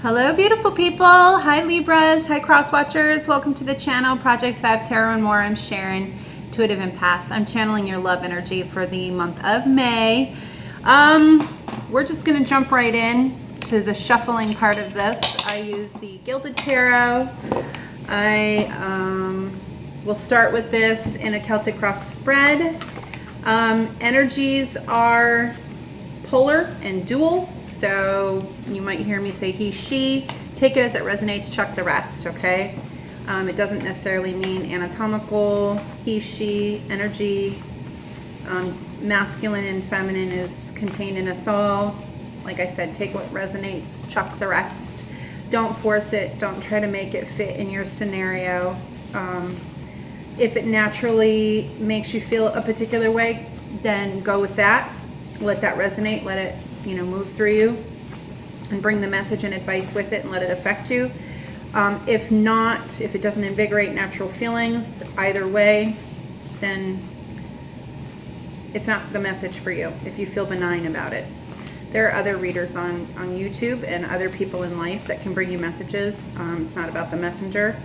Hello, beautiful people. Hi, Libras. Hi, Cross Watchers. Welcome to the channel, ProjectFEVtarot and more. I'm Sharon, Intuitive Empath. I'm channeling your love energy for the month of May. We're just going to jump right in to the shuffling part of this. I use the Gilded Tarot. I will start with this in a Celtic cross spread. Energies are polar and dual, so you might hear me say he, she. Take it as it resonates, chuck the rest, okay? It doesn't necessarily mean anatomical he, she energy. Masculine and feminine is contained in us all. Like I said, take what resonates, chuck the rest. Don't force it. Don't try to make it fit in your scenario. If it naturally makes you feel a particular way, then go with that. Let that resonate, let it, move through you and bring the message and advice with it and let it affect you. If not, if it doesn't invigorate natural feelings, either way, then it's not the message for you if you feel benign about it. There are other readers on YouTube and other people in life that can bring you messages. It's not about the messenger.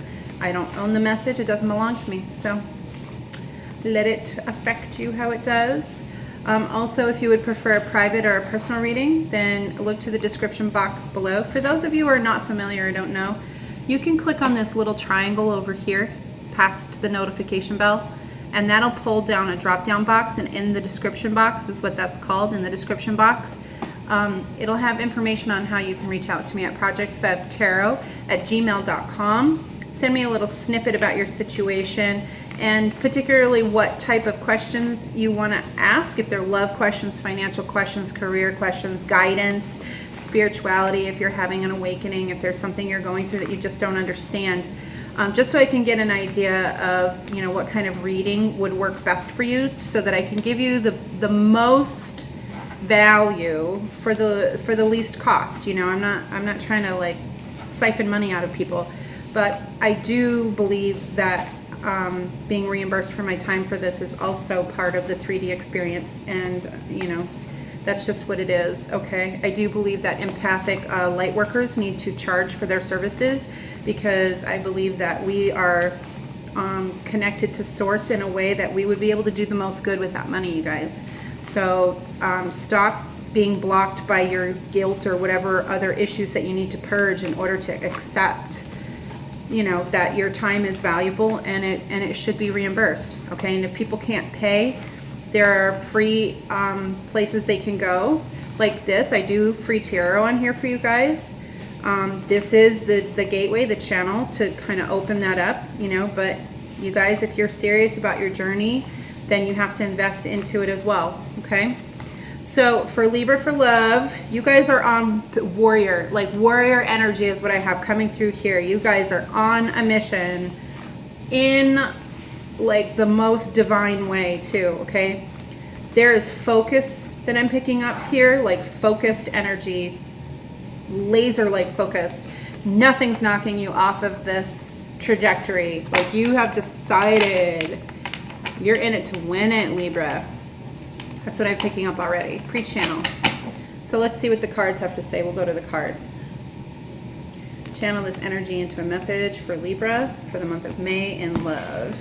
I don't own the message. It doesn't belong to me. So let it affect you how it does. Also, if you would prefer a private or a personal reading, then look to the description box below. For those of you who are not familiar or don't know, you can click on this little triangle over here past the notification bell, and that'll pull down a drop-down box, and in the description box is what that's called, in the description box. It'll have information on how you can reach out to me at ProjectFEVtarot@gmail.com. Send me a little snippet about your situation, and particularly what type of questions you want to ask. If they're love questions, financial questions, career questions, guidance, spirituality, if you're having an awakening, if there's something you're going through that you just don't understand, just so I can get an idea of what kind of reading would work best for you, so that I can give you the most value for the least cost. I'm not trying to like siphon money out of people, but I do believe that being reimbursed for my time for this is also part of the 3D experience, and that's just what it is. Okay, I do believe that empathic light workers need to charge for their services, because I believe that we are connected to source in a way that we would be able to do the most good with that money, you guys. So stop being blocked by your guilt or whatever other issues that you need to purge in order to accept that your time is valuable and it should be reimbursed. Okay, and if people can't pay, there are free places they can go, like this. I do free tarot on here for you guys. This is the gateway, the channel to kind of open that up, but you guys, if you're serious about your journey, then you have to invest into it as well. Okay, so for Libra for love, you guys are on warrior, like warrior energy is what I have coming through here. You guys are on a mission in like the most divine way too, okay? There is focus that I'm picking up here, like focused energy, laser-like focus. Nothing's knocking you off of this trajectory. Like you have decided you're in it to win it, Libra. That's what I'm picking up already. Pre-channel. So let's see what the cards have to say. We'll go to the cards. Channel this energy into a message for Libra for the month of May in love.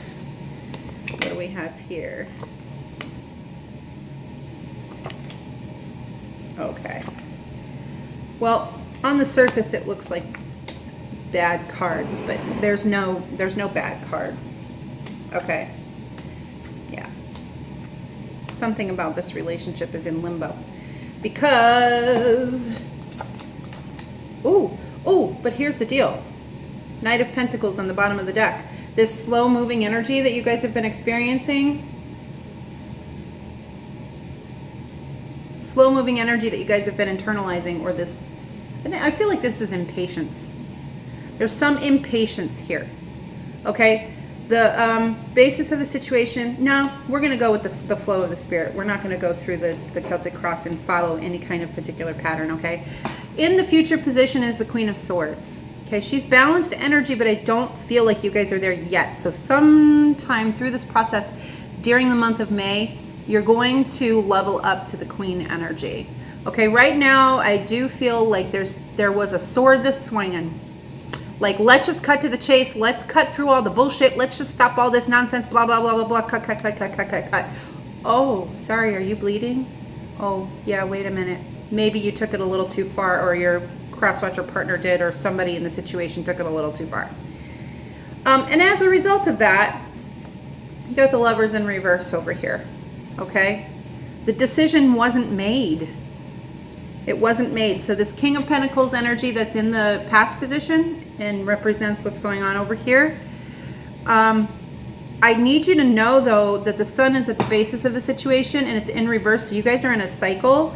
What do we have here? Okay. Well, on the surface it looks like bad cards, but there's no bad cards. Okay. Something about this relationship is in limbo, because but here's the deal. Knight of Pentacles on the bottom of the deck. This slow moving energy that you guys have been experiencing, slow moving energy that you guys have been internalizing, or this, I feel like this is impatience. There's some impatience here. Okay, the basis of the situation, no, we're going to go with the flow of the spirit. We're not going to go through the Celtic cross and follow any kind of particular pattern, okay? In the future position is the Queen of Swords. Okay, she's balanced energy, but I don't feel like you guys are there yet. So sometime through this process, during the month of May, you're going to level up to the Queen energy. Okay, right now I do feel like there was a sword that's swinging. Like, let's just cut to the chase. Let's cut through all the bullshit. Let's just stop all this nonsense. Blah, blah, blah, blah, blah. Cut, cut, cut, cut, cut, cut, cut. Oh, sorry. Are you bleeding? Oh, yeah, wait a minute. Maybe you took it a little too far, or your cross-watcher partner did, or somebody in the situation took it a little too far. And as a result of that, you got the Lovers in reverse over here. Okay? The decision wasn't made. It wasn't made. So this King of Pentacles energy that's in the past position and represents what's going on over here. I need you to know, though, that the sun is at the basis of the situation and it's in reverse. So you guys are in a cycle,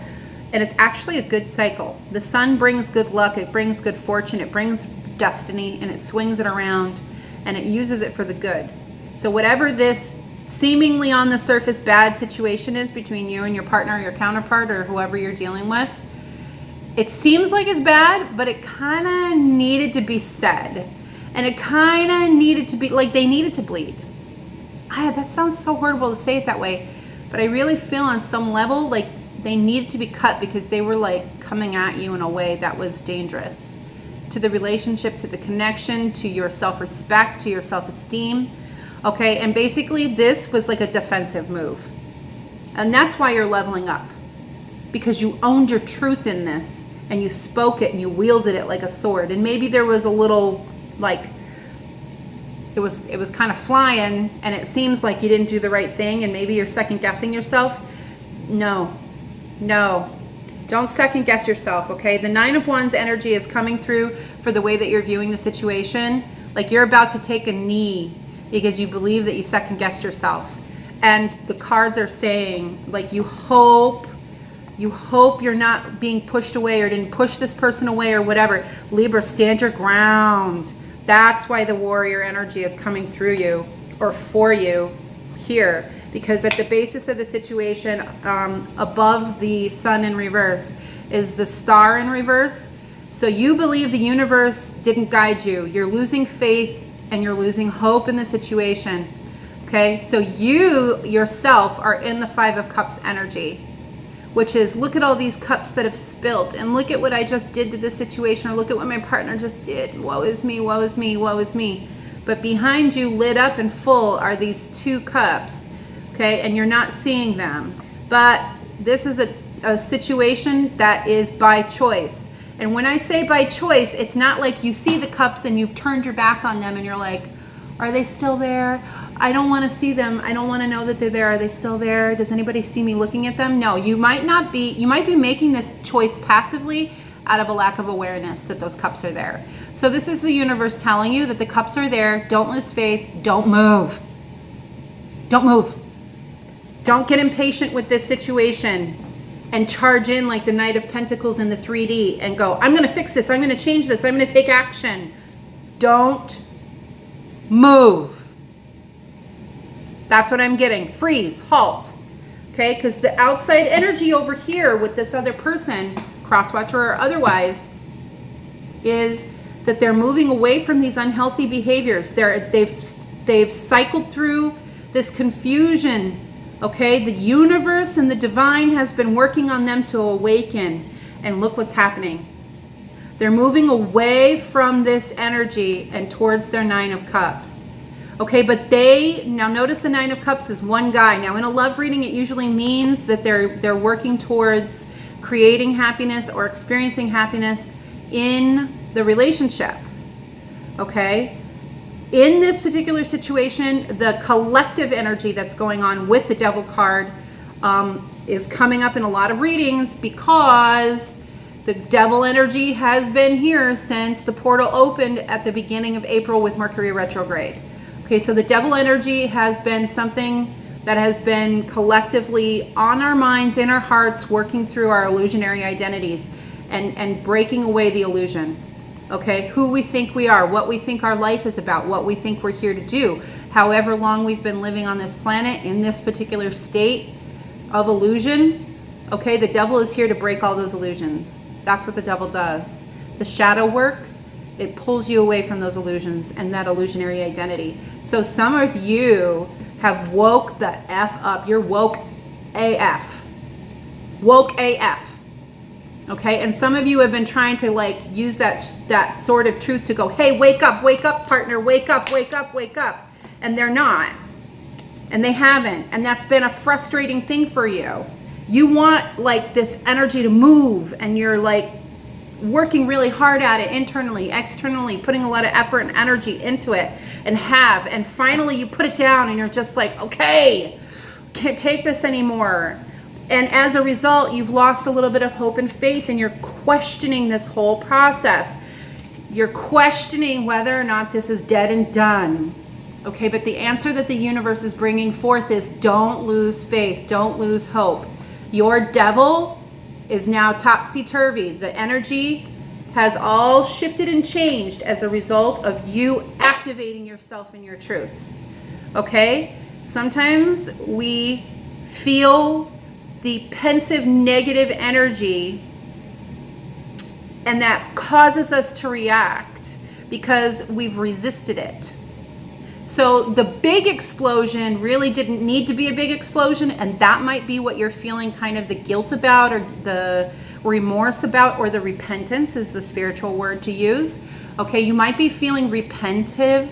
and it's actually a good cycle. The sun brings good luck. It brings good fortune. It brings destiny, and it swings it around, and it uses it for the good. So whatever this seemingly on the surface bad situation is between you and your partner or your counterpart or whoever you're dealing with, it seems like it's bad, but it kind of needed to be said. And it kind of needed to be, like, they needed to bleed. That sounds so horrible to say it that way, but I really feel on some level like they needed to be cut because they were like coming at you in a way that was dangerous to the relationship, to the connection, to your self-respect, to your self-esteem. Okay, and basically this was like a defensive move. And that's why you're leveling up. Because you owned your truth in this, and you spoke it, and you wielded it like a sword. And maybe there was a little, like, it was kind of flying, and it seems like you didn't do the right thing, and maybe you're second guessing yourself. No, don't second guess yourself, okay? The Nine of Wands energy is coming through for the way that you're viewing the situation. Like you're about to take a knee because you believe that you second guessed yourself. And the cards are saying, like, you hope you're not being pushed away or didn't push this person away or whatever. Libra, stand your ground. That's why the warrior energy is coming through you or for you here. Because at the basis of the situation, above the sun in reverse, is the star in reverse. So you believe the universe didn't guide you. You're losing faith and you're losing hope in the situation. Okay, so you yourself are in the Five of Cups energy, which is, look at all these cups that have spilled, and look at what I just did to this situation, or look at what my partner just did. Woe is me, woe is me, woe is me. But behind you, lit up and full, are these two cups, okay? And you're not seeing them. But this is a situation that is by choice. And when I say by choice, it's not like you see the cups and you've turned your back on them and you're like, are they still there? I don't want to see them. I don't want to know that they're there. Are they still there? Does anybody see me looking at them? No, you might be making this choice passively out of a lack of awareness that those cups are there. So this is the universe telling you that the cups are there. Don't lose faith. Don't move. Don't move. Don't get impatient with this situation and charge in like the Knight of Pentacles in the 3D and go, I'm going to fix this. I'm going to change this. I'm going to take action. Don't move. That's what I'm getting. Freeze, halt. Okay, because the outside energy over here with this other person, cross-watcher or otherwise, is that they're moving away from these unhealthy behaviors. They've cycled through this confusion. Okay, the universe and the divine has been working on them to awaken. And look what's happening. They're moving away from this energy and towards their Nine of Cups. Okay, but now notice the Nine of Cups is one guy. Now in a love reading, it usually means that they're working towards creating happiness or experiencing happiness in the relationship. Okay? In this particular situation, the collective energy that's going on with the Devil card is coming up in a lot of readings because the Devil energy has been here since the portal opened at the beginning of April with Mercury retrograde. Okay, so the Devil energy has been something that has been collectively on our minds, in our hearts, working through our illusionary identities and breaking away the illusion. Okay, who we think we are, what we think our life is about, what we think we're here to do. However long we've been living on this planet in this particular state of illusion, okay, the Devil is here to break all those illusions. That's what the Devil does. The shadow work, it pulls you away from those illusions and that illusionary identity. So some of you have woke the F up. You're woke AF. Woke AF. Okay, and some of you have been trying to like use that sword of truth to go, hey, wake up, partner, wake up, wake up, wake up. And they're not. And they haven't. And that's been a frustrating thing for you. You want like this energy to move, and you're like working really hard at it internally, externally, putting a lot of effort and energy into it, and finally you put it down and you're just like, okay, can't take this anymore. And as a result, you've lost a little bit of hope and faith, and you're questioning this whole process. You're questioning whether or not this is dead and done. Okay, but the answer that the universe is bringing forth is don't lose faith, don't lose hope. Your devil is now topsy-turvy. The energy has all shifted and changed as a result of you activating yourself in your truth. Okay? Sometimes we feel the pensive negative energy, and that causes us to react because we've resisted it. So the big explosion really didn't need to be a big explosion, and that might be what you're feeling kind of the guilt about, or the remorse about, or the repentance is the spiritual word to use. Okay, you might be feeling repentive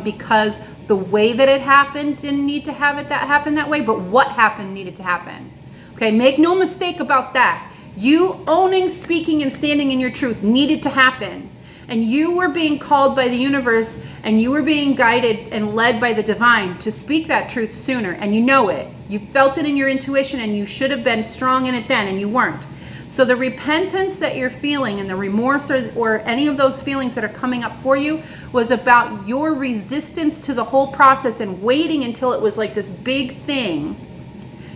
because the way that it happened didn't need to have it that happen that way, but what happened needed to happen. Okay, make no mistake about that. You owning, speaking, and standing in your truth needed to happen. And you were being called by the universe, and you were being guided and led by the divine to speak that truth sooner. And you know it. You felt it in your intuition, and you should have been strong in it then, and you weren't. So the repentance that you're feeling, and the remorse, or any of those feelings that are coming up for you, was about your resistance to the whole process and waiting until it was like this big thing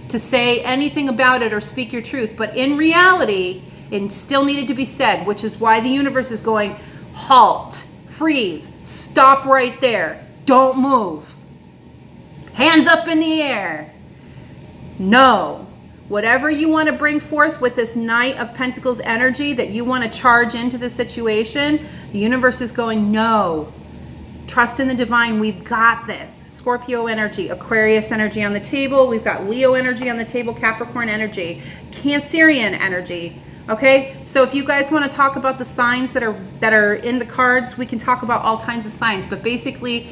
to say anything about it or speak your truth. But in reality, it still needed to be said, which is why the universe is going, halt, freeze, stop right there, don't move, hands up in the air. No, whatever you want to bring forth with this Knight of Pentacles energy that you want to charge into the situation, the universe is going, no, trust in the divine, we've got this. Scorpio energy, Aquarius energy on the table. We've got Leo energy on the table, Capricorn energy, Cancerian energy. Okay, so if you guys want to talk about the signs that are in the cards, we can talk about all kinds of signs. But basically,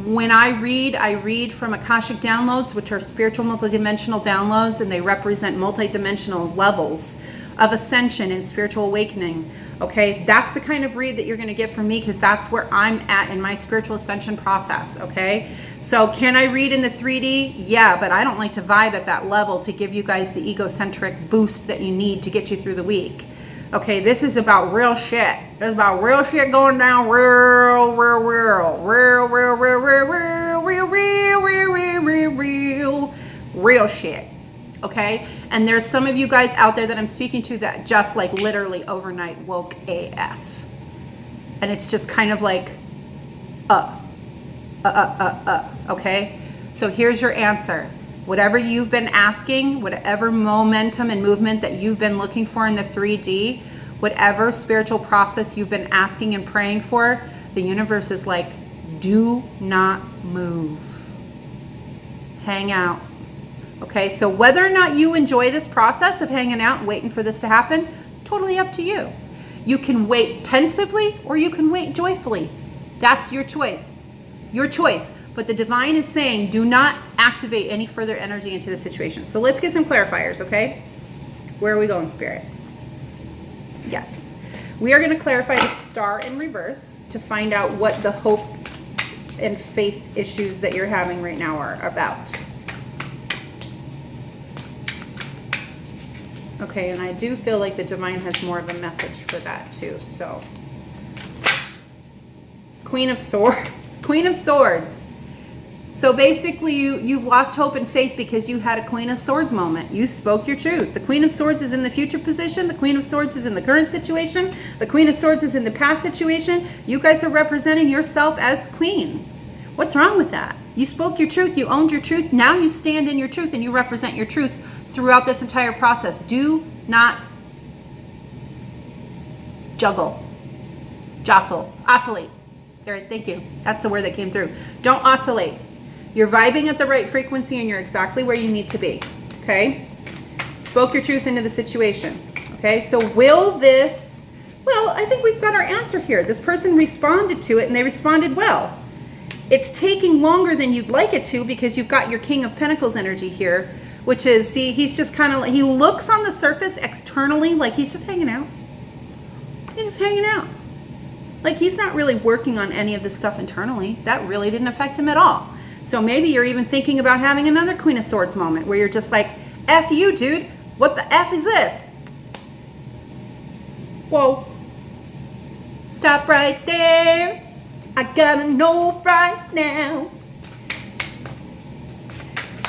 when I read from Akashic downloads, which are spiritual multidimensional downloads, and they represent multidimensional levels of ascension and spiritual awakening. Okay, that's the kind of read that you're going to get from me, because that's where I'm at in my spiritual ascension process. Okay, so can I read in the 3D? Yeah, but I don't like to vibe at that level to give you guys the egocentric boost that you need to get you through the week. Okay, this is about real shit. This is about real shit going down, real shit. Okay, and there's some of you guys out there that I'm speaking to that just like literally overnight woke AF, and it's just kind of like okay, so here's your answer. Whatever you've been asking, whatever momentum and movement that you've been looking for in the 3D, whatever spiritual process you've been asking and praying for, the universe is like, do not move, hang out. Okay, so whether or not you enjoy this process of hanging out and waiting for this to happen, totally up to you. You can wait pensively or you can wait joyfully. That's your choice. Your choice. But the divine is saying, do not activate any further energy into the situation. So let's get some clarifiers, okay? Where are we going, Spirit? Yes. We are going to clarify the star in reverse to find out what the hope and faith issues that you're having right now are about. Okay, and I do feel like the divine has more of a message for that too. So, Queen of Swords. So basically, you've lost hope and faith because you had a Queen of Swords moment. You spoke your truth. The Queen of Swords is in the future position. The Queen of Swords is in the current situation. The Queen of Swords is in the past situation. You guys are representing yourself as the Queen. What's wrong with that? You spoke your truth. You owned your truth. Now you stand in your truth and you represent your truth throughout this entire process. Do not juggle, jostle, oscillate. There, thank you. That's the word that came through. Don't oscillate. You're vibing at the right frequency and you're exactly where you need to be. Okay? Spoke your truth into the situation. Okay, so will this, well, I think we've got our answer here. This person responded to it and they responded well. It's taking longer than you'd like it to because you've got your King of Pentacles energy here, which is, see, he's just kind of, he looks on the surface externally like he's just hanging out. He's just hanging out. Like he's not really working on any of this stuff internally. That really didn't affect him at all. So maybe you're even thinking about having another Queen of Swords moment where you're just like, F you, dude. What the F is this? Whoa. Stop right there. I gotta know right now.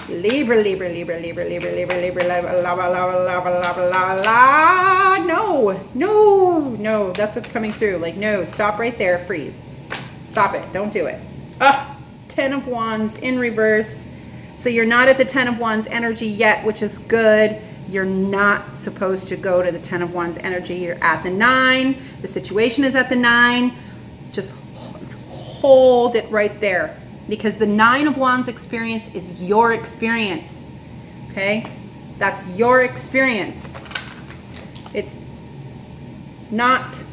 Libra, Libra, Libra, Libra, Libra, Libra, Libra, Libra, lava, lava, lava, lava, lava, lava. No, no, no. That's what's coming through. Like, no, stop right there. Freeze. Stop it. Don't do it. Ugh. 10 of Wands in reverse. So you're not at the 10 of Wands energy yet, which is good. You're not supposed to go to the 10 of Wands energy. You're at the 9. The situation is at the 9. Just hold it right there. Because the 9 of Wands experience is your experience. Okay? That's your experience. It's not...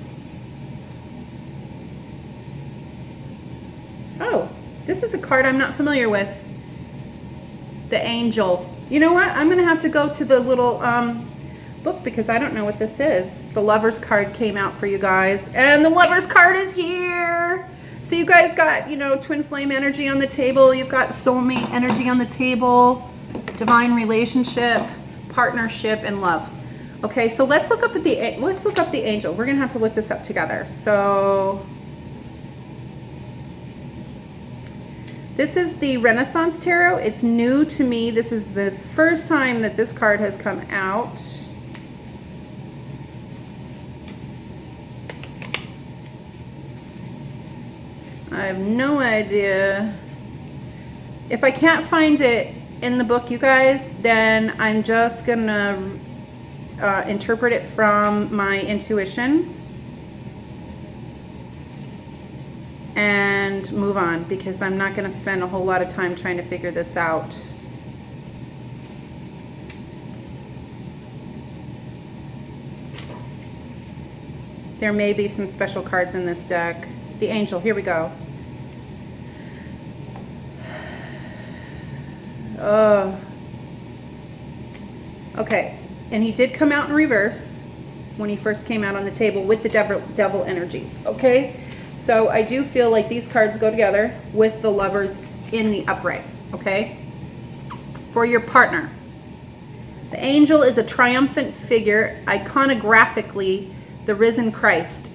Oh, this is a card I'm not familiar with. The Angel. You know what? I'm going to have to go to the little book because I don't know what this is. The Lover's card came out for you guys. And the Lover's card is here. So you guys got, you know, twin flame energy on the table. You've got soulmate energy on the table. Divine relationship, partnership, and love. Okay, so let's look up at the Angel. We're going to have to look this up together. So this is the Renaissance Tarot. It's new to me. This is the first time that this card has come out. I have no idea. If I can't find it in the book, you guys, then I'm just gonna interpret it from my intuition and move on because I'm not gonna spend a whole lot of time trying to figure this out. There may be some special cards in this deck. The Angel, here we go. Okay, and he did come out in reverse when he first came out on the table with the devil energy. Okay, so I do feel like these cards go together with the Lovers in the upright. Okay, for your partner, the Angel is a triumphant figure, iconographically the risen Christ.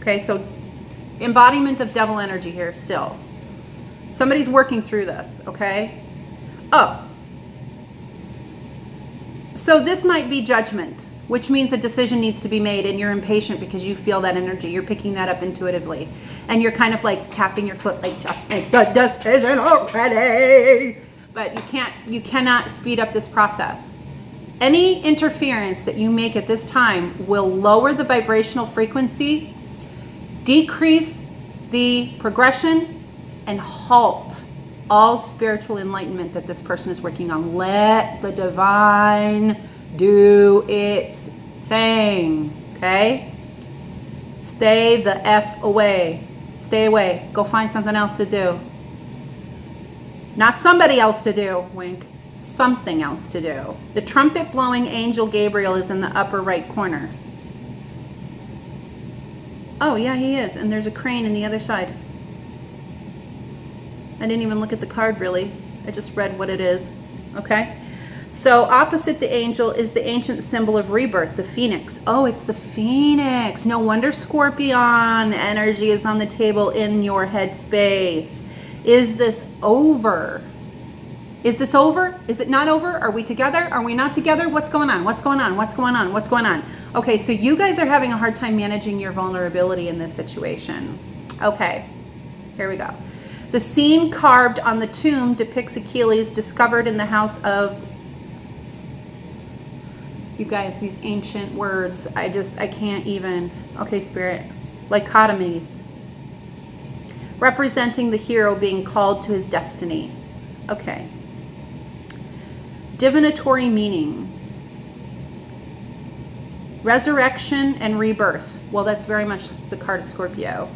Okay, so embodiment of devil energy here still. Somebody's working through this, okay? Oh. So this might be judgment, which means a decision needs to be made and you're impatient because you feel that energy. You're picking that up intuitively. And you're kind of like tapping your foot like, just make the decision already. But you cannot speed up this process. Any interference that you make at this time will lower the vibrational frequency, decrease the progression, and halt all spiritual enlightenment that this person is working on. Let the divine do its thing, okay? Stay the F away. Stay away. Go find something else to do. Not somebody else to do, wink. Something else to do. The trumpet blowing angel Gabriel is in the upper right corner. Oh, yeah, he is. And there's a crane in the other side. I didn't even look at the card, really. I just read what it is. Okay? So opposite the angel is the ancient symbol of rebirth, the phoenix. Oh, it's the phoenix. No wonder Scorpion energy is on the table in your headspace. Is this over? Is this over? Is it not over? Are we together? Are we not together? What's going on? What's going on? What's going on? What's going on? Okay, so you guys are having a hard time managing your vulnerability in this situation. Okay, here we go. The scene carved on the tomb depicts Achilles discovered in the house of... You guys, these ancient words, I can't even... Okay, Spirit. Lycotomies. Representing the hero being called to his destiny. Okay. Divinatory meanings. Resurrection and rebirth. Well, that's very much the card of Scorpio.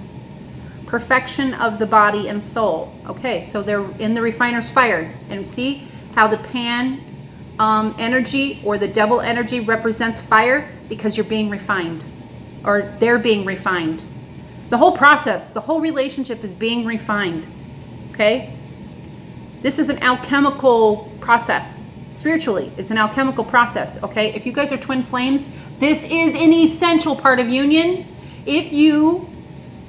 Perfection of the body and soul. Okay, so they're in the refiner's fire. And see how the pan energy or the devil energy represents fire? Because you're being refined, or they're being refined. The whole process, the whole relationship is being refined. Okay? This is an alchemical process. Spiritually, it's an alchemical process. Okay? If you guys are twin flames, this is an essential part of union. If you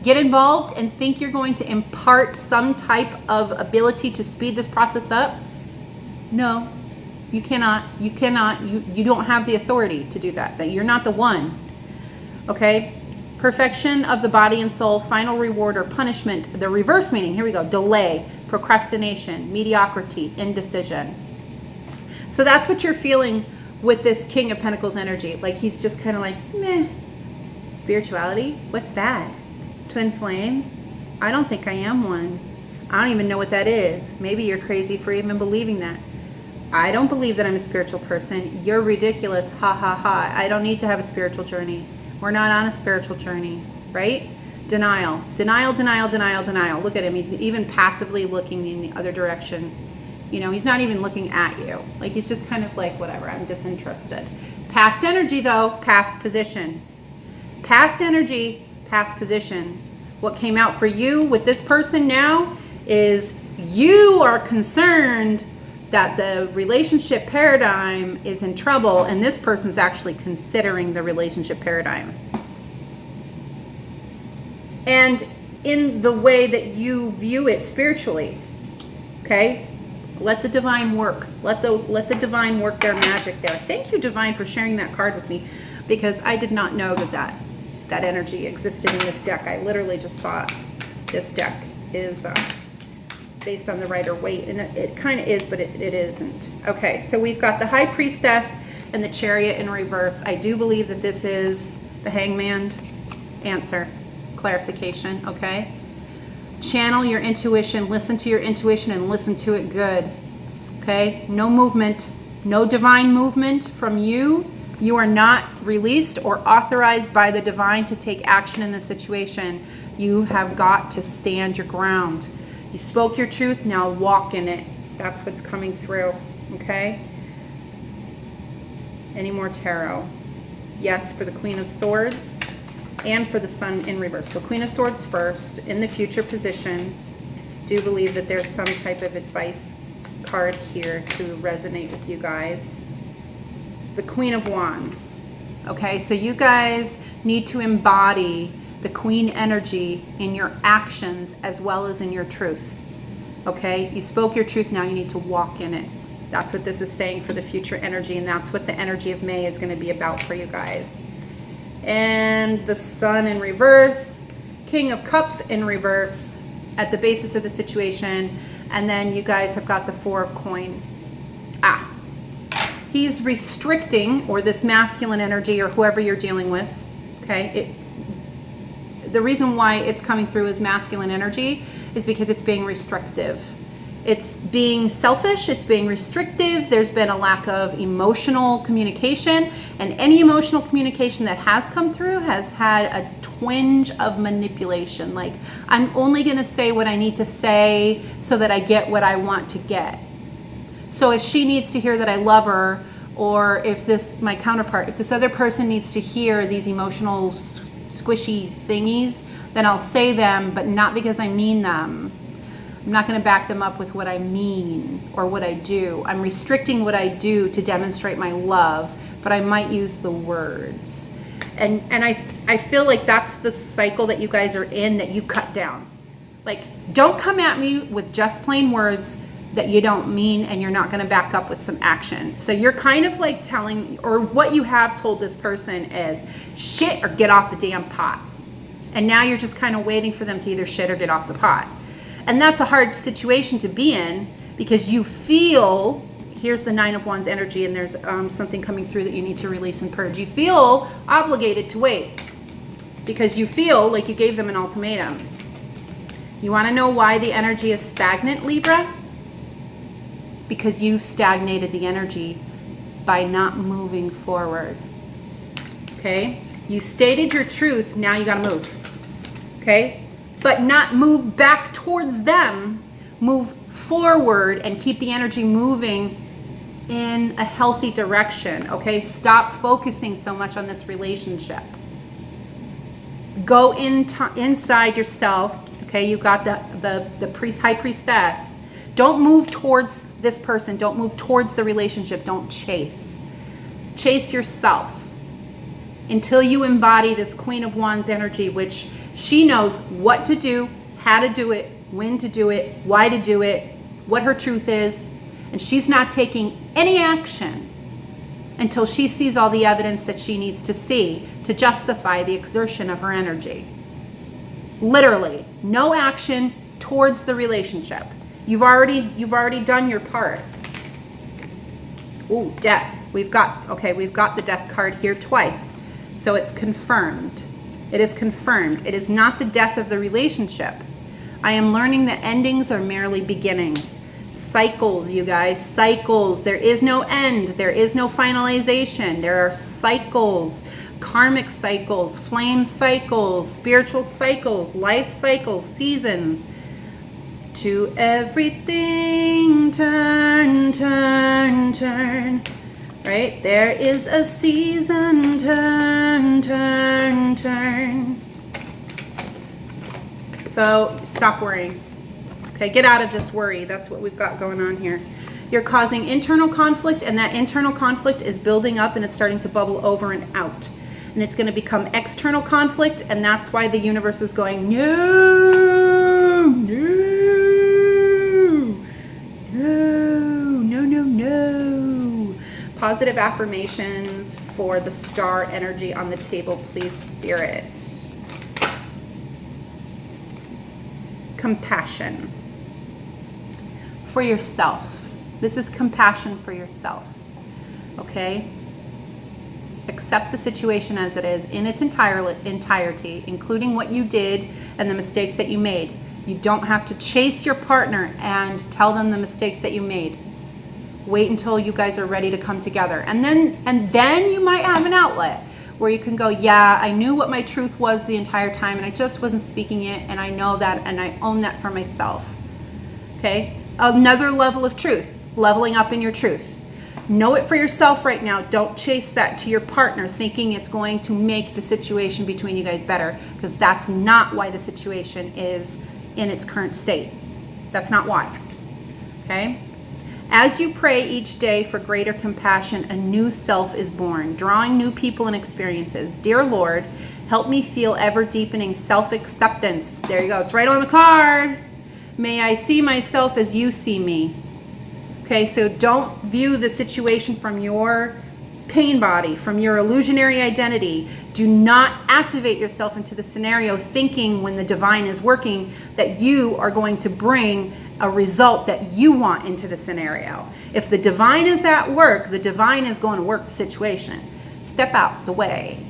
get involved and think you're going to impart some type of ability to speed this process up, no, you cannot. You cannot. You don't have the authority to do that. That you're not the one. Okay? Perfection of the body and soul, final reward or punishment. The reverse meaning, here we go, delay, procrastination, mediocrity, indecision. So that's what you're feeling with this King of Pentacles energy. Like he's just kind of like, meh. Spirituality? What's that? Twin flames? I don't think I am one. I don't even know what that is. Maybe you're crazy for even believing that. I don't believe that I'm a spiritual person. You're ridiculous. Ha ha ha. I don't need to have a spiritual journey. We're not on a spiritual journey, right? Denial. Denial, denial, denial, denial. Look at him. He's even passively looking in the other direction. You know, he's not even looking at you. Like, he's just kind of like, whatever, I'm disinterested. Past energy, though, past position. Past energy, past position. What came out for you with this person now is you are concerned that the relationship paradigm is in trouble, and this person's actually considering the relationship paradigm. And in the way that you view it spiritually, okay? Let the divine work. Let the divine work their magic there. Thank you, divine, for sharing that card with me, because I did not know that energy existed in this deck. I literally just thought this deck is based on the Rider-Waite, and it kind of is, but it isn't. Okay, so we've got the High Priestess and the Chariot in reverse. I do believe that this is the Hangman. Answer, clarification, okay? Channel your intuition, listen to your intuition, and listen to it good, okay? No movement, no divine movement from you. You are not released or authorized by the divine to take action in the situation. You have got to stand your ground. You spoke your truth, now walk in it. That's what's coming through, okay? Any more tarot? Yes, for the Queen of Swords and for the Sun in reverse. So Queen of Swords first, in the future position. Do believe that there's some type of advice card here to resonate with you guys. The Queen of Wands. Okay, so you guys need to embody the Queen energy in your actions as well as in your truth. Okay, you spoke your truth, now you need to walk in it. That's what this is saying for the future energy, and that's what the energy of May is going to be about for you guys. And the Sun in reverse, King of Cups in reverse at the basis of the situation, and then you guys have got the Four of Coin. He's restricting, or this masculine energy, or whoever you're dealing with, okay? The reason why it's coming through as masculine energy is because it's being restrictive. It's being selfish, it's being restrictive, there's been a lack of emotional communication, and any emotional communication that has come through has had a twinge of manipulation. Like, I'm only gonna say what I need to say so that I get what I want to get. So if she needs to hear that I love her, or if my counterpart, if this other person needs to hear these emotional squishy thingies, then I'll say them, but not because I mean them. I'm not going to back them up with what I mean or what I do. I'm restricting what I do to demonstrate my love, but I might use the words. And I feel like that's the cycle that you guys are in, that you cut down. Like, don't come at me with just plain words that you don't mean, and you're not going to back up with some action. So you're kind of like telling, or what you have told this person is shit or get off the damn pot. And now you're just kind of waiting for them to either shit or get off the pot. And that's a hard situation to be in, because you feel, here's the Nine of Wands energy, and there's something coming through that you need to release and purge. You feel obligated to wait because you feel like you gave them an ultimatum. You want to know why the energy is stagnant, Libra? Because you've stagnated the energy by not moving forward. okay? You stated your truth, now you gotta move, okay? But not move back towards them, move forward and keep the energy moving in a healthy direction, okay? Stop focusing so much on this relationship. Go inside yourself, okay? You've got the high priestess. Don't move towards this person. Don't move towards the relationship. Don't chase. Chase yourself until you embody this Queen of Wands energy, which she knows what to do, how to do it, when to do it, why to do it, what her truth is, and she's not taking any action until she sees all the evidence that she needs to see to justify the exertion of her energy. Literally, no action towards the relationship. You've already done your part. Ooh, death. We've got the death card here twice. So it's confirmed. It is confirmed. It is not the death of the relationship. I am learning that endings are merely beginnings. Cycles, you guys, cycles. There is no end. There is no finalization. There are cycles, karmic cycles, flame cycles, spiritual cycles, life cycles, seasons. To everything turn, turn, turn. Right? There is a season, turn, turn, turn. So stop worrying. Okay, get out of this worry. That's what we've got going on here. You're causing internal conflict, and that internal conflict is building up and it's starting to bubble over and out. And it's going to become external conflict, and that's why the universe is going, no, no, no, no, no, no. Positive affirmations for the star energy on the table, please, Spirit. Compassion for yourself. This is compassion for yourself. Okay? Accept the situation as it is in its entirety, including what you did and the mistakes that you made. You don't have to chase your partner and tell them the mistakes that you made. Wait until you guys are ready to come together. And then you might have an outlet where you can go, yeah, I knew what my truth was the entire time and I just wasn't speaking it, and I know that and I own that for myself. Okay? Another level of truth, leveling up in your truth. Know it for yourself right now. Don't chase that to your partner thinking it's going to make the situation between you guys better, because that's not why the situation is in its current state. That's not why. Okay? As you pray each day for greater compassion, a new self is born, drawing new people and experiences. Dear Lord, help me feel ever-deepening self-acceptance. There you go. It's right on the card. May I see myself as you see me. Okay, so don't view the situation from your pain body, from your illusionary identity. Do not activate yourself into the scenario thinking when the divine is working that you are going to bring a result that you want into the scenario. If the divine is at work, the divine is going to work the situation. Step out the way.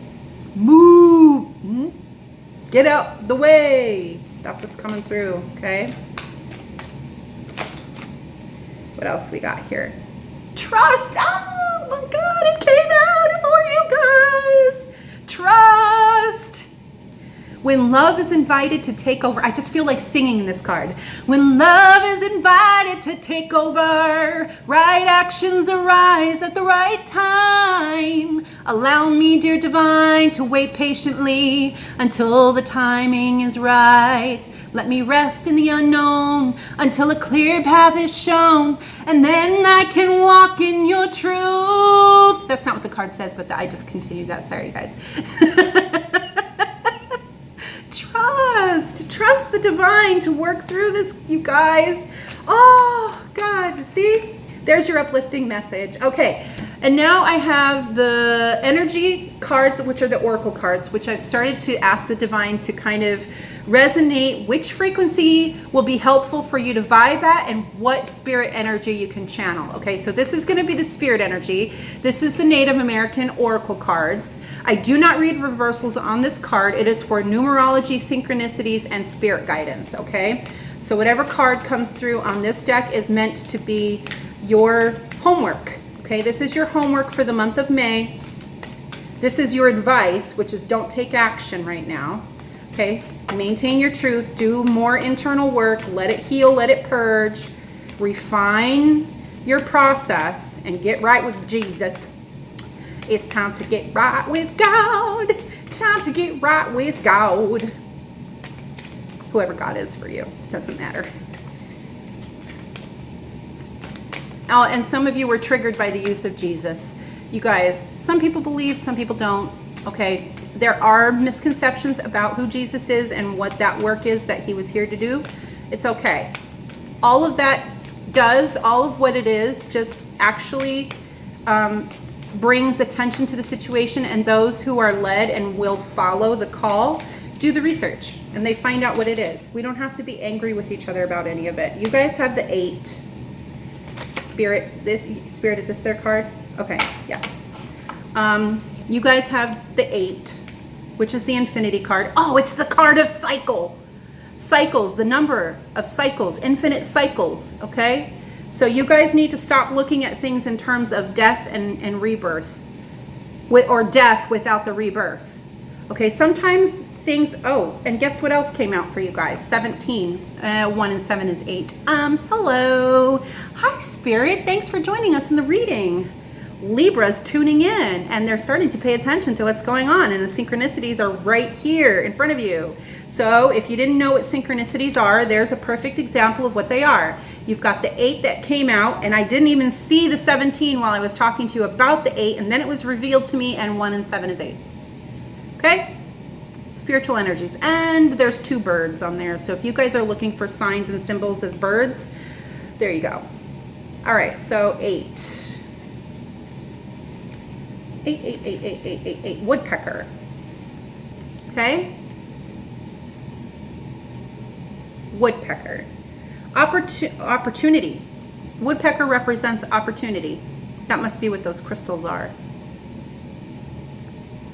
Move. Get out the way. That's what's coming through, okay? What else we got here? Trust. Oh my God, it came out for you guys. Trust. When love is invited to take over, I just feel like singing this card. When love is invited to take over, right actions arise at the right time. Allow me, dear divine, to wait patiently until the timing is right. Let me rest in the unknown until a clear path is shown, and then I can walk in your truth. That's not what the card says, but I just continued that. Sorry, guys. Trust the divine to work through this, you guys. Oh, God, see? There's your uplifting message. Okay, and now I have the energy cards, which are the oracle cards, which I've started to ask the divine to kind of resonate which frequency will be helpful for you to vibe at and what spirit energy you can channel. Okay, so this is going to be the spirit energy. This is the Native American oracle cards. I do not read reversals on this card. It is for numerology, synchronicities, and spirit guidance. Okay, so whatever card comes through on this deck is meant to be your homework. Okay, this is your homework for the month of May. This is your advice, which is don't take action right now. Okay, maintain your truth, do more internal work, let it heal, let it purge, refine your process, and get right with Jesus. It's time to get right with God. Time to get right with God. Whoever God is for you, it doesn't matter. Oh, and some of you were triggered by the use of Jesus. You guys, some people believe, some people don't. Okay, there are misconceptions about who Jesus is and what that work is that he was here to do. It's okay. All of that does, all of what it is, just actually brings attention to the situation, and those who are led and will follow the call do the research and they find out what it is. We don't have to be angry with each other about any of it. You guys have the 8. Spirit, is this their card? Okay, yes. You guys have the 8, which is the infinity card. Oh, it's the card of cycle. Cycles, the number of cycles, infinite cycles, okay? So you guys need to stop looking at things in terms of death and rebirth, or death without the rebirth. Okay, sometimes things, oh, and guess what else came out for you guys? 17, 1 and 7 is 8. Hello. Hi, Spirit. Thanks for joining us in the reading. Libra's tuning in, and they're starting to pay attention to what's going on, and the synchronicities are right here in front of you. So if you didn't know what synchronicities are, there's a perfect example of what they are. You've got the 8 that came out, and I didn't even see the 17 while I was talking to you about the 8, and then it was revealed to me, and 1 and 7 is 8. Okay? Spiritual energies. And there's 2 birds on there. So if you guys are looking for signs and symbols as birds, there you go. All right, so 8. 8. Woodpecker. Okay? Woodpecker. Opportunity. Woodpecker represents opportunity. That must be what those crystals are.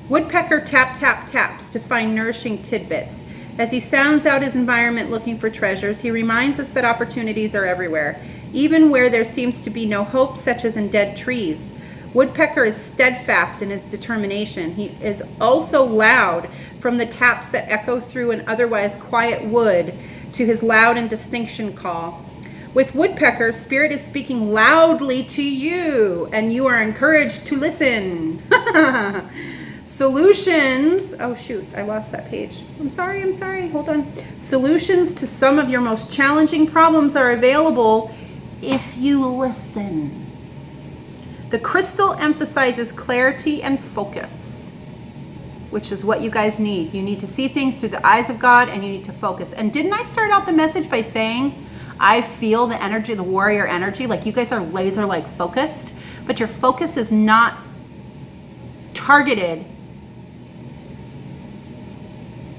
Woodpecker taps to find nourishing tidbits. As he sounds out his environment looking for treasures, he reminds us that opportunities are everywhere, even where there seems to be no hope, such as in dead trees. Woodpecker is steadfast in his determination. He is also loud from the taps that echo through an otherwise quiet wood to his loud and distinction call. With Woodpecker, Spirit is speaking loudly to you, and you are encouraged to listen. Solutions, oh shoot, I lost that page. I'm sorry, hold on. Solutions to some of your most challenging problems are available if you listen. The crystal emphasizes clarity and focus, which is what you guys need. You need to see things through the eyes of God, and you need to focus. And didn't I start out the message by saying, I feel the energy, the warrior energy, like you guys are laser-like focused, but your focus is not targeted.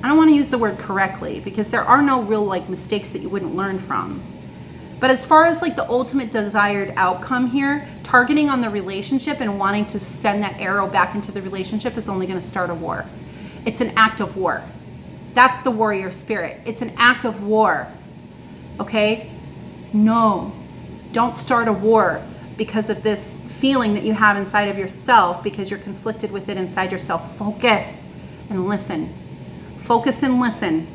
I don't want to use the word correctly, because there are no real like mistakes that you wouldn't learn from. But as far as like the ultimate desired outcome here, targeting on the relationship and wanting to send that arrow back into the relationship is only going to start a war. It's an act of war. That's the warrior spirit. It's an act of war. Okay? No, don't start a war because of this feeling that you have inside of yourself, because you're conflicted with it inside yourself. Focus and listen. Focus and listen.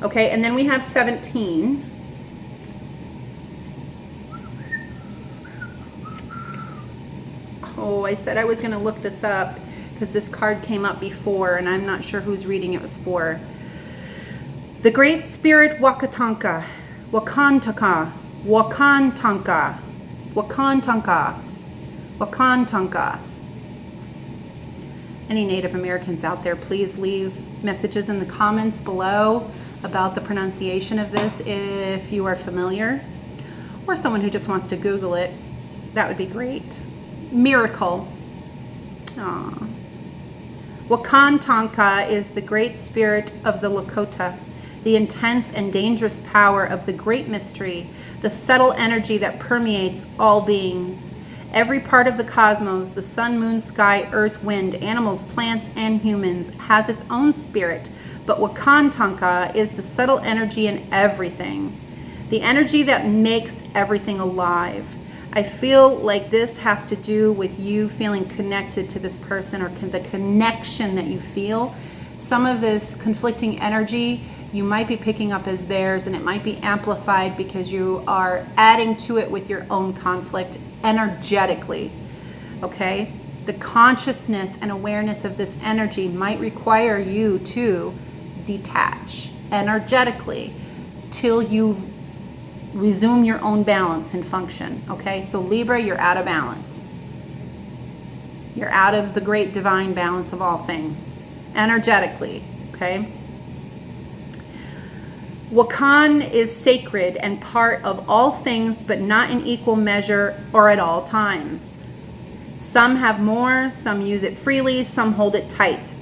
Okay, and then we have 17. Oh, I said I was going to look this up because this card came up before, and I'm not sure whose reading it was for. The Great Spirit Wakatanka. Wakantanka. Wakantanka. Wakantanka. Wakantanka. Any Native Americans out there, please leave messages in the comments below about the pronunciation of this if you are familiar, or someone who just wants to Google it. That would be great. Miracle. Aww. Wakantanka is the great spirit of the Lakota, the intense and dangerous power of the great mystery, the subtle energy that permeates all beings. Every part of the cosmos, the sun, moon, sky, earth, wind, animals, plants, and humans, has its own spirit, but Wakantanka is the subtle energy in everything, the energy that makes everything alive. I feel like this has to do with you feeling connected to this person, or the connection that you feel. Some of this conflicting energy you might be picking up as theirs, and it might be amplified because you are adding to it with your own conflict energetically, okay? The consciousness and awareness of this energy might require you to detach energetically till you resume your own balance and function, okay? So Libra, you're out of balance. You're out of the great divine balance of all things, energetically, okay? Wakan is sacred and part of all things, but not in equal measure or at all times. Some have more, some use it freely, some hold it tight.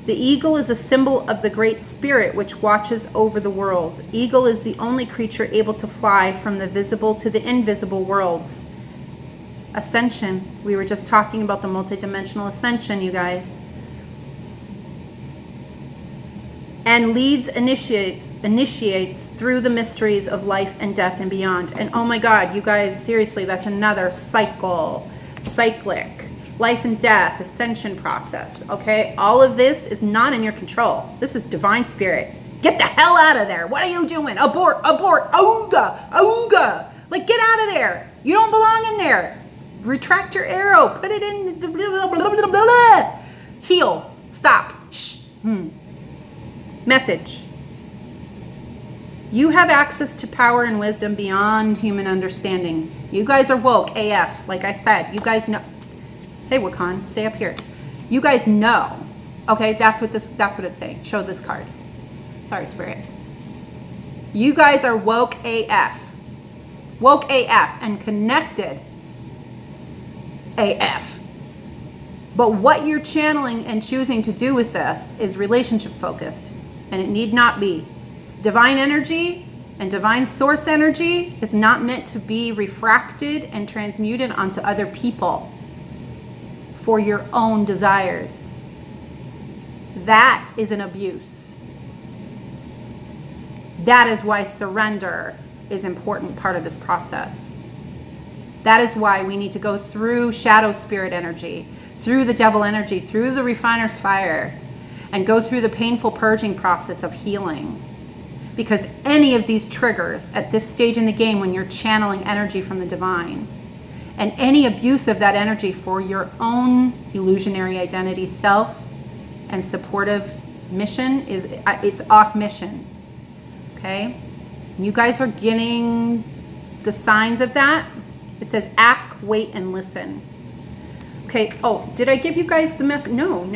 The eagle is a symbol of the great spirit which watches over the world. Eagle is the only creature able to fly from the visible to the invisible worlds. Ascension. We were just talking about the multidimensional ascension, you guys. And leads, initiates through the mysteries of life and death and beyond. And oh my God, you guys, seriously, that's another cyclic life and death ascension process, okay? All of this is not in your control. This is divine spirit. Get the hell out of there. What are you doing? Abort, auga. Like, get out of there. You don't belong in there. Retract your arrow. Put it in. Heal. Stop. Shh. Message. You have access to power and wisdom beyond human understanding. You guys are woke AF, like I said. You guys know. Hey, Wakan, stay up here. You guys know. Okay, that's what it's saying. Show this card. Sorry, Spirit. You guys are woke AF. Woke AF and connected AF. But what you're channeling and choosing to do with this is relationship focused, and it need not be. Divine energy and divine source energy is not meant to be refracted and transmuted onto other people for your own desires. That is an abuse. That is why surrender is an important part of this process. That is why we need to go through shadow spirit energy, through the devil energy, through the refiner's fire, and go through the painful purging process of healing. Because any of these triggers at this stage in the game, when you're channeling energy from the divine, and any abuse of that energy for your own illusionary identity, self, and supportive mission, it's off mission. Okay? You guys are getting the signs of that. It says ask, wait, and listen. Okay, oh, did I give you guys the message? No.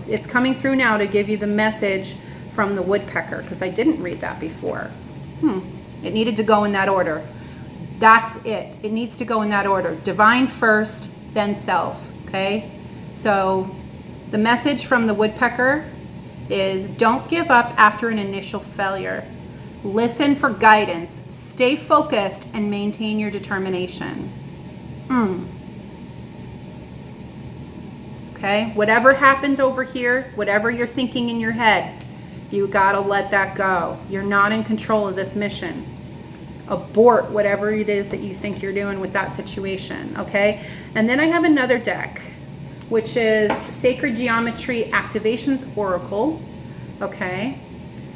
It's coming through now to give you the message from the woodpecker, because I didn't read that before. It needed to go in that order. That's it. It needs to go in that order. Divine first, then self, okay? So the message from the woodpecker is don't give up after an initial failure. Listen for guidance. Stay focused and maintain your determination. Okay? Whatever happened over here, whatever you're thinking in your head, you gotta let that go. You're not in control of this mission. Abort whatever it is that you think you're doing with that situation, okay? And then I have another deck, which is Sacred Geometry Activations Oracle, okay?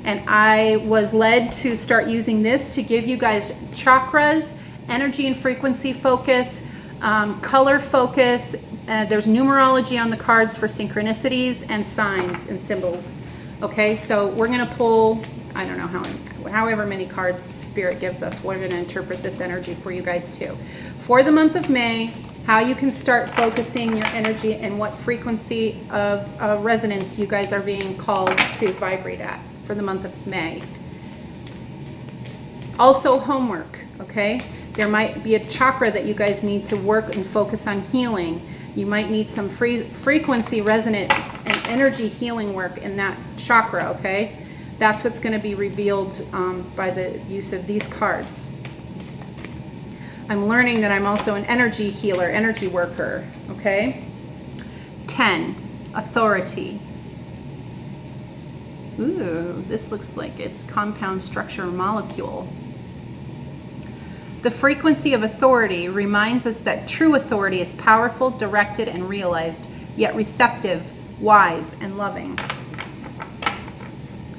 And I was led to start using this to give you guys chakras, energy and frequency focus, color focus. There's numerology on the cards for synchronicities and signs and symbols. Okay, so we're going to pull, I don't know however many cards Spirit gives us. We're going to interpret this energy for you guys too. For the month of May, how you can start focusing your energy and what frequency of resonance you guys are being called to vibrate at for the month of May. Also homework, okay? There might be a chakra that you guys need to work and focus on healing. You might need some frequency resonance and energy healing work in that chakra, okay? That's what's going to be revealed by the use of these cards. I'm learning that I'm also an energy healer, energy worker, okay? 10, authority. Ooh, this looks like it's compound structure molecule. The frequency of authority reminds us that true authority is powerful, directed, and realized, yet receptive, wise, and loving.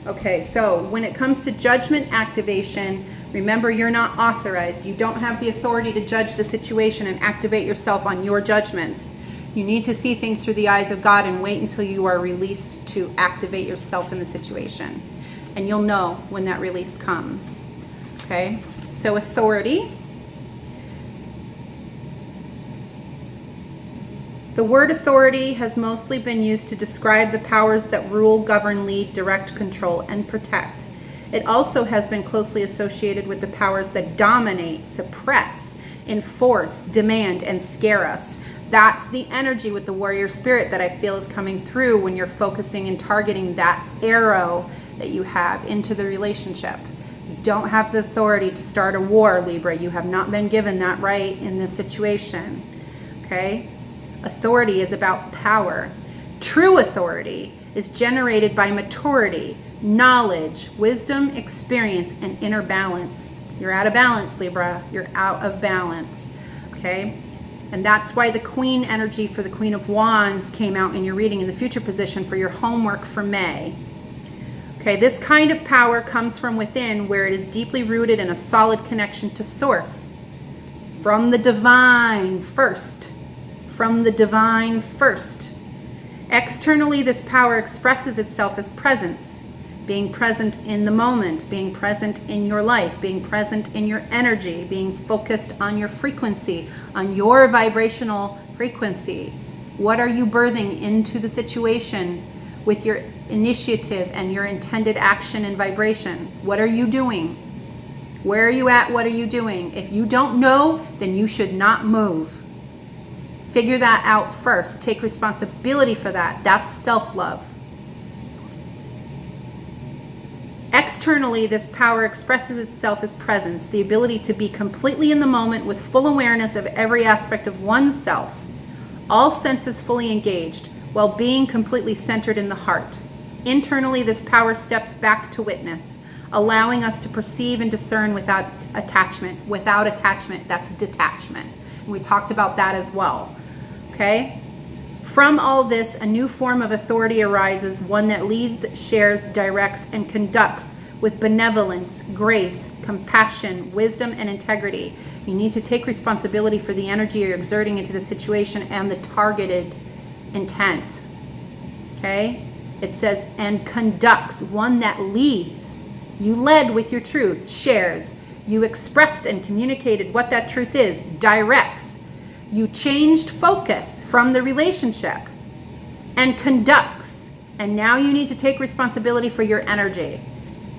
Okay, so when it comes to judgment activation, remember you're not authorized. You don't have the authority to judge the situation and activate yourself on your judgments. You need to see things through the eyes of God and wait until you are released to activate yourself in the situation. And you'll know when that release comes. Okay, so authority. The word authority has mostly been used to describe the powers that rule, govern, lead, direct, control, and protect. It also has been closely associated with the powers that dominate, suppress, enforce, demand, and scare us. That's the energy with the warrior spirit that I feel is coming through when you're focusing and targeting that arrow that you have into the relationship. You don't have the authority to start a war, Libra. You have not been given that right in this situation. Okay? Authority is about power. True authority is generated by maturity, knowledge, wisdom, experience, and inner balance. You're out of balance, Libra. You're out of balance. Okay? And that's why the Queen energy for the Queen of Wands came out in your reading in the future position for your homework for May. Okay, this kind of power comes from within, where it is deeply rooted in a solid connection to Source. From the divine first. From the divine first. Externally, this power expresses itself as presence, being present in the moment, being present in your life, being present in your energy, being focused on your frequency, on your vibrational frequency. What are you birthing into the situation with your initiative and your intended action and vibration? What are you doing? Where are you at? What are you doing? If you don't know, then you should not move. Figure that out first. Take responsibility for that. That's self-love. Externally, this power expresses itself as presence, the ability to be completely in the moment with full awareness of every aspect of oneself, all senses fully engaged, while being completely centered in the heart. Internally, this power steps back to witness, allowing us to perceive and discern without attachment. Without attachment, that's detachment. And we talked about that as well. Okay? From all this, a new form of authority arises, one that leads, shares, directs, and conducts with benevolence, grace, compassion, wisdom, and integrity. You need to take responsibility for the energy you're exerting into the situation and the targeted intent. Okay? It says, and conducts, one that leads. You led with your truth, shares. You expressed and communicated what that truth is, directs. You changed focus from the relationship and conducts. And now you need to take responsibility for your energy,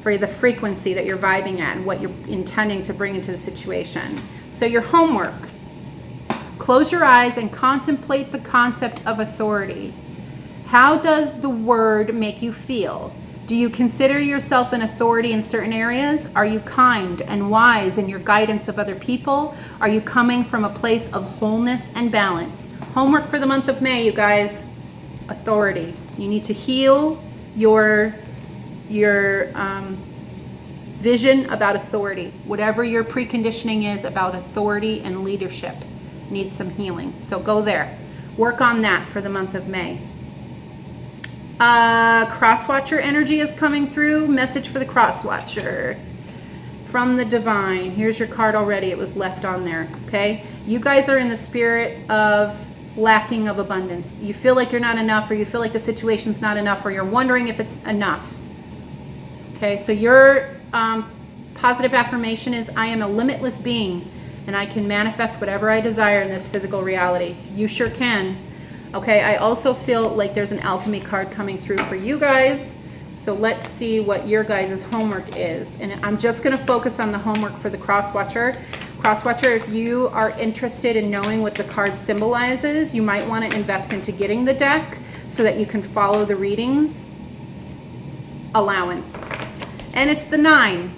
for the frequency that you're vibing at and what you're intending to bring into the situation. So your homework, close your eyes and contemplate the concept of authority. How does the word make you feel? Do you consider yourself an authority in certain areas? Are you kind and wise in your guidance of other people? Are you coming from a place of wholeness and balance? Homework for the month of May, you guys. Authority. You need to heal your vision about authority. Whatever your preconditioning is about authority and leadership needs some healing. So go there. Work on that for the month of May. Crosswatcher energy is coming through. Message for the crosswatcher from the divine. Here's your card already. It was left on there. Okay. You guys are in the spirit of lacking of abundance. You feel like you're not enough, or you feel like the situation's not enough, or you're wondering if it's enough. Okay. So your positive affirmation is, I am a limitless being and I can manifest whatever I desire in this physical reality. You sure can. Okay, I also feel like there's an alchemy card coming through for you guys. So let's see what your guys' homework is. And I'm just going to focus on the homework for the crosswatcher. Crosswatcher, if you are interested in knowing what the card symbolizes, you might want to invest into getting the deck so that you can follow the readings. Allowance. And it's the 9.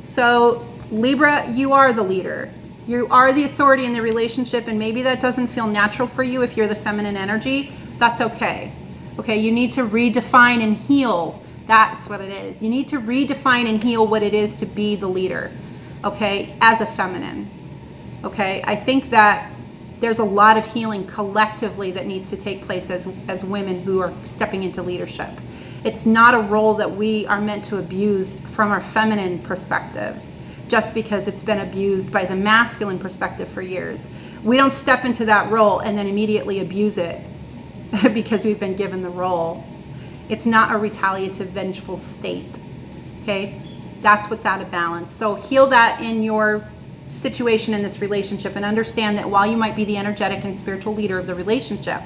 So Libra, you are the leader. You are the authority in the relationship, and maybe that doesn't feel natural for you if you're the feminine energy. That's okay. Okay, you need to redefine and heal. That's what it is. You need to redefine and heal what it is to be the leader. okay, as a feminine. Okay, I think that there's a lot of healing collectively that needs to take place as women who are stepping into leadership. It's not a role that we are meant to abuse from our feminine perspective, just because it's been abused by the masculine perspective for years. We don't step into that role and then immediately abuse it because we've been given the role. It's not a retaliative, vengeful state. Okay, that's what's out of balance. So heal that in your situation in this relationship, and understand that while you might be the energetic and spiritual leader of the relationship,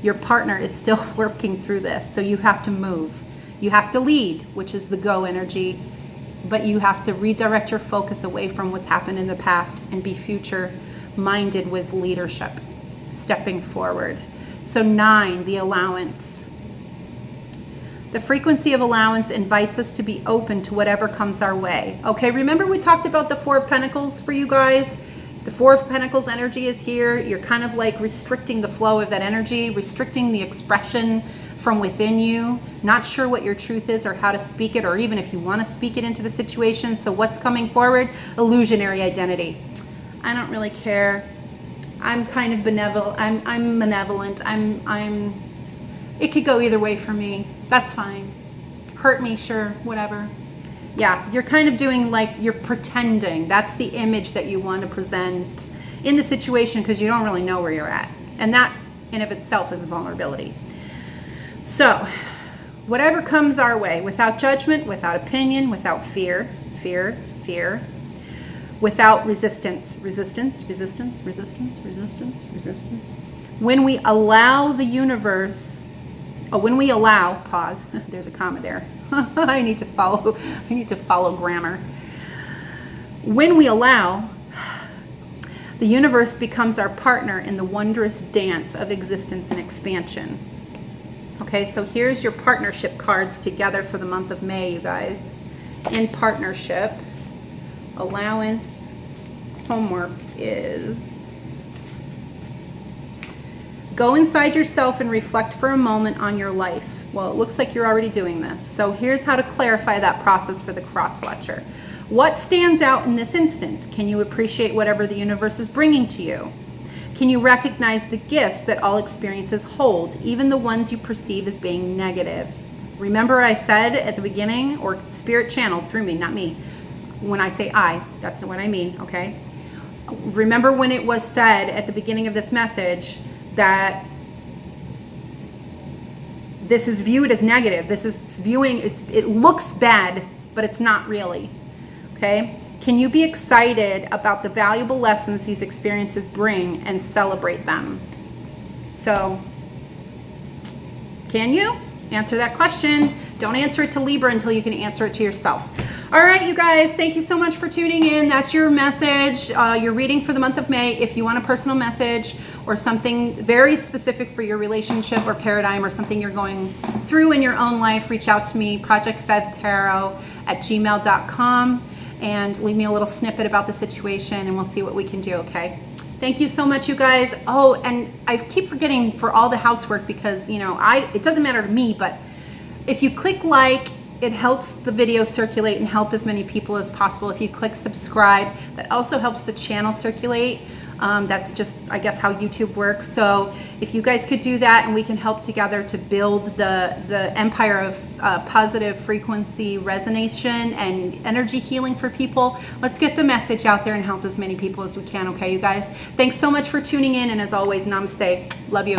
your partner is still working through this. So you have to move. You have to lead, which is the go energy, but you have to redirect your focus away from what's happened in the past and be future minded with leadership, stepping forward. So 9, the allowance. The frequency of allowance invites us to be open to whatever comes our way. Okay, remember we talked about the 4 of Pentacles for you guys? The 4 of Pentacles energy is here. You're kind of like restricting the flow of that energy, restricting the expression from within you, not sure what your truth is or how to speak it, or even if you want to speak it into the situation. So what's coming forward? Illusionary identity. I don't really care. I'm kind of benevolent. I'm malevolent. It could go either way for me. That's fine. Hurt me, sure, whatever. Yeah, you're kind of doing like, you're pretending. That's the image that you want to present in the situation because you don't really know where you're at. And that in of itself is a vulnerability. So, whatever comes our way, without judgment, without opinion, without fear, without resistance. When we allow the universe, pause, there's a comma there. I need to follow grammar. When we allow, the universe becomes our partner in the wondrous dance of existence and expansion. Okay, so here's your partnership cards together for the month of May, you guys. In partnership, allowance, homework is go inside yourself and reflect for a moment on your life. Well, it looks like you're already doing this. So here's how to clarify that process for the cross watcher. What stands out in this instant? Can you appreciate whatever the universe is bringing to you? Can you recognize the gifts that all experiences hold, even the ones you perceive as being negative? Remember I said at the beginning, or spirit channeled through me, not me. When I say I, that's what I mean, okay? Remember when it was said at the beginning of this message that this is viewed as negative. This is viewing, it looks bad, but it's not really, okay? Can you be excited about the valuable lessons these experiences bring and celebrate them? So, can you? Answer that question. Don't answer it to Libra until you can answer it to yourself. All right, you guys, thank you so much for tuning in. That's your message, your reading for the month of May. If you want a personal message or something very specific for your relationship or paradigm or something you're going through in your own life, reach out to me, ProjectFEVtarot@gmail.com, and leave me a little snippet about the situation and we'll see what we can do, okay? Thank you so much, you guys. Oh, and I keep forgetting for all the housework because, you know, it doesn't matter to me, but if you click like, it helps the video circulate and help as many people as possible. If you click subscribe, that also helps the channel circulate. That's just, I guess, how YouTube works. So if you guys could do that and we can help together to build the empire of positive frequency resonation and energy healing for people, let's get the message out there and help as many people as we can, okay, you guys? Thanks so much for tuning in, and as always, namaste. Love you.